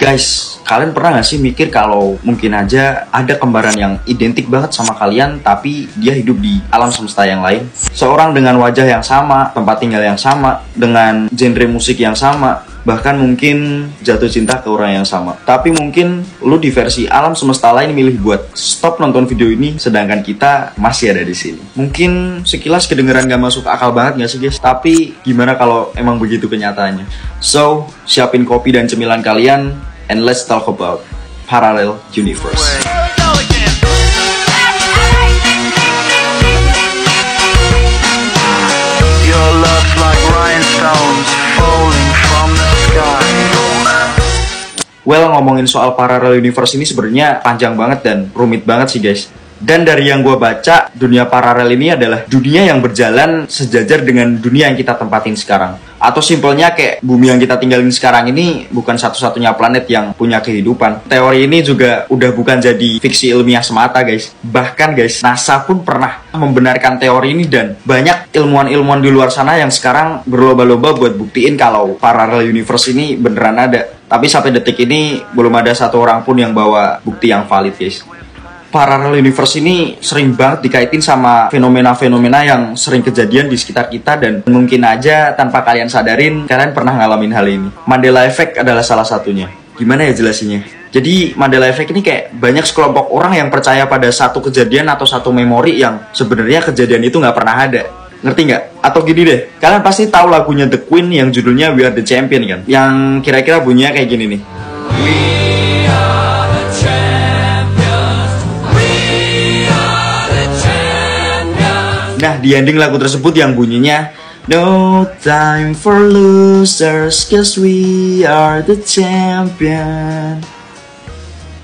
Guys, kalian pernah gak sih mikir kalau mungkin aja ada kembaran yang identik banget sama kalian, tapi dia hidup di alam semesta yang lain? Seorang dengan wajah yang sama, tempat tinggal yang sama, dengan genre musik yang sama, bahkan mungkin jatuh cinta ke orang yang sama. Tapi mungkin lu di versi alam semesta lain milih buat stop nonton video ini, sedangkan kita masih ada di sini. Mungkin sekilas kedengeran gak masuk akal banget gak sih guys? Tapi gimana kalau emang begitu kenyataannya? So, siapin kopi dan cemilan kalian, and let's talk about Parallel Universe. Your love like rhinestones falling from the sky. Well, ngomongin soal Parallel Universe ini sebenarnya panjang banget dan rumit banget sih guys. Dan dari yang gue baca, dunia paralel ini adalah dunia yang berjalan sejajar dengan dunia yang kita tempatin sekarang. Atau simpelnya kayak bumi yang kita tinggalin sekarang ini bukan satu-satunya planet yang punya kehidupan. Teori ini juga udah bukan jadi fiksi ilmiah semata guys. Bahkan guys, NASA pun pernah membenarkan teori ini, dan banyak ilmuwan-ilmuwan di luar sana yang sekarang berlomba-lomba buat buktiin kalau Parallel Universe ini beneran ada. Tapi sampai detik ini belum ada satu orang pun yang bawa bukti yang valid guys. Parallel Universe ini sering banget dikaitin sama fenomena-fenomena yang sering kejadian di sekitar kita, dan mungkin aja tanpa kalian sadarin, kalian pernah ngalamin hal ini. Mandela Effect adalah salah satunya. Gimana ya jelasinnya? Jadi Mandela Effect ini kayak banyak sekelompok orang yang percaya pada satu kejadian atau satu memori yang sebenarnya kejadian itu nggak pernah ada. Ngerti nggak? Atau gini deh, kalian pasti tahu lagunya The Queen yang judulnya We Are The Champion kan? Yang kira-kira bunyinya kayak gini nih. Nah, di ending lagu tersebut yang bunyinya No time for losers, cause we are the champion.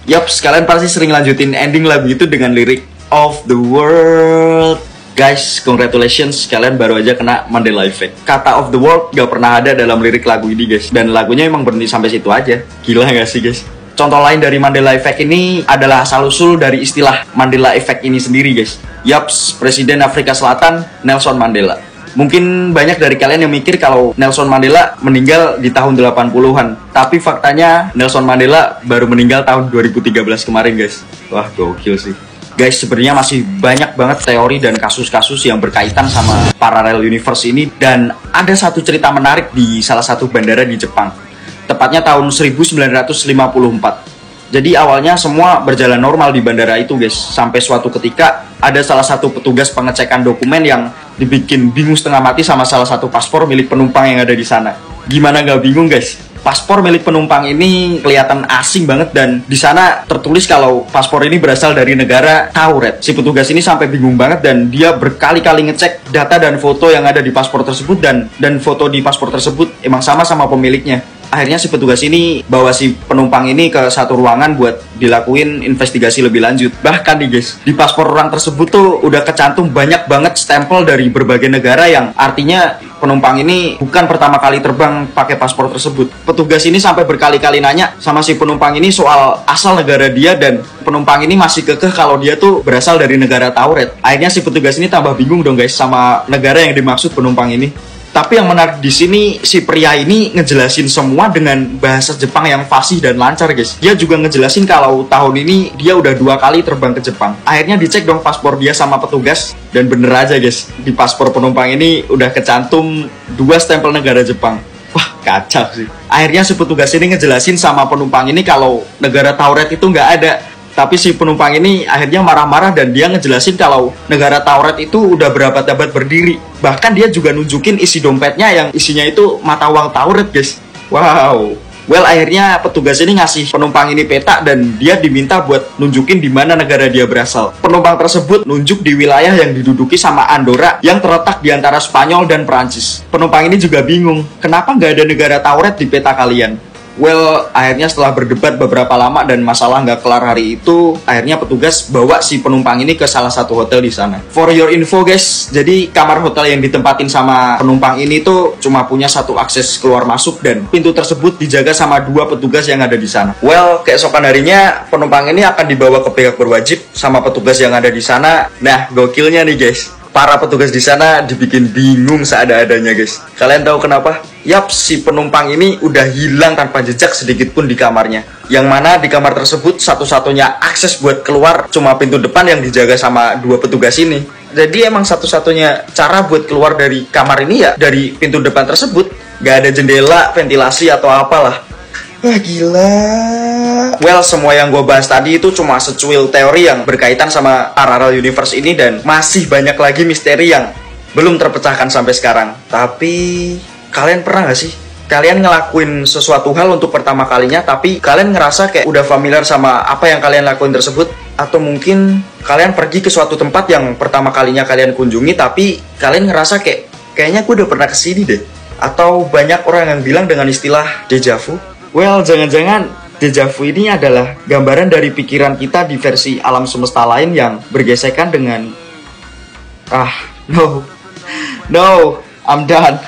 Yups, kalian pasti sering lanjutin ending lagu itu dengan lirik Of the world. Guys, congratulations, kalian baru aja kena Mandela Effect. Kata of the world gak pernah ada dalam lirik lagu ini guys. Dan lagunya emang berhenti sampai situ aja. Gila gak sih guys? Contoh lain dari Mandela Effect ini adalah asal-usul dari istilah Mandela Effect ini sendiri guys. Yaps, Presiden Afrika Selatan Nelson Mandela. Mungkin banyak dari kalian yang mikir kalau Nelson Mandela meninggal di tahun 80-an. Tapi faktanya Nelson Mandela baru meninggal tahun 2013 kemarin guys. Wah, gokil sih. Guys, sebenarnya masih banyak banget teori dan kasus-kasus yang berkaitan sama Parallel Universe ini. Dan ada satu cerita menarik di salah satu bandara di Jepang. Tepatnya tahun 1954. Jadi awalnya semua berjalan normal di bandara itu guys. Sampai suatu ketika ada salah satu petugas pengecekan dokumen yang dibikin bingung setengah mati sama salah satu paspor milik penumpang yang ada di sana. Gimana gak bingung guys? Paspor milik penumpang ini kelihatan asing banget, dan di sana tertulis kalau paspor ini berasal dari negara Tauret. Si petugas ini sampai bingung banget, dan dia berkali-kali ngecek data dan foto yang ada di paspor tersebut, dan foto di paspor tersebut emang sama pemiliknya. Akhirnya si petugas ini bawa si penumpang ini ke satu ruangan buat dilakuin investigasi lebih lanjut. Bahkan nih guys, di paspor orang tersebut tuh udah kecantum banyak banget stempel dari berbagai negara, yang artinya penumpang ini bukan pertama kali terbang pakai paspor tersebut. Petugas ini sampai berkali-kali nanya sama si penumpang ini soal asal negara dia, dan penumpang ini masih kekeh kalau dia tuh berasal dari negara Tauret. Akhirnya si petugas ini tambah bingung dong guys sama negara yang dimaksud penumpang ini. Tapi yang menarik di sini, si pria ini ngejelasin semua dengan bahasa Jepang yang fasih dan lancar guys. Dia juga ngejelasin kalau tahun ini dia udah 2 kali terbang ke Jepang. Akhirnya dicek dong paspor dia sama petugas, dan bener aja guys, di paspor penumpang ini udah kecantum 2 stempel negara Jepang. Wah, kacau sih. Akhirnya si petugas ini ngejelasin sama penumpang ini kalau negara Tauret itu nggak ada. Tapi si penumpang ini akhirnya marah-marah, dan dia ngejelasin kalau negara Tauret itu udah berabad-abad berdiri. Bahkan dia juga nunjukin isi dompetnya yang isinya itu mata uang Tauret guys. Wow. Well, akhirnya petugas ini ngasih penumpang ini peta, dan dia diminta buat nunjukin di mana negara dia berasal. Penumpang tersebut nunjuk di wilayah yang diduduki sama Andorra yang terletak di antara Spanyol dan Perancis. Penumpang ini juga bingung, kenapa nggak ada negara Tauret di peta kalian? Well, akhirnya setelah berdebat beberapa lama dan masalah nggak kelar hari itu, akhirnya petugas bawa si penumpang ini ke salah satu hotel di sana. For your info guys, jadi kamar hotel yang ditempatin sama penumpang ini tuh cuma punya satu akses keluar masuk, dan pintu tersebut dijaga sama 2 petugas yang ada di sana. Well, keesokan harinya penumpang ini akan dibawa ke pihak berwajib sama petugas yang ada di sana. Nah, gokilnya nih guys, para petugas di sana dibikin bingung seada-adanya guys. Kalian tahu kenapa? Yap, si penumpang ini udah hilang tanpa jejak sedikit pun di kamarnya. Yang mana di kamar tersebut satu-satunya akses buat keluar cuma pintu depan yang dijaga sama 2 petugas ini. Jadi emang satu-satunya cara buat keluar dari kamar ini ya dari pintu depan tersebut. Gak ada jendela, ventilasi atau apalah. Wah gila. Well, semua yang gue bahas tadi itu cuma secuil teori yang berkaitan sama Parallel Universe ini. Dan masih banyak lagi misteri yang belum terpecahkan sampai sekarang. Tapi kalian pernah gak sih? Kalian ngelakuin sesuatu hal untuk pertama kalinya, tapi kalian ngerasa kayak udah familiar sama apa yang kalian lakuin tersebut. Atau mungkin kalian pergi ke suatu tempat yang pertama kalinya kalian kunjungi, tapi kalian ngerasa kayaknya gue udah pernah kesini deh. Atau banyak orang yang bilang dengan istilah deja vu. Well, jangan-jangan deja vu ini adalah gambaran dari pikiran kita di versi alam semesta lain yang bergesekan dengan... No, I'm done.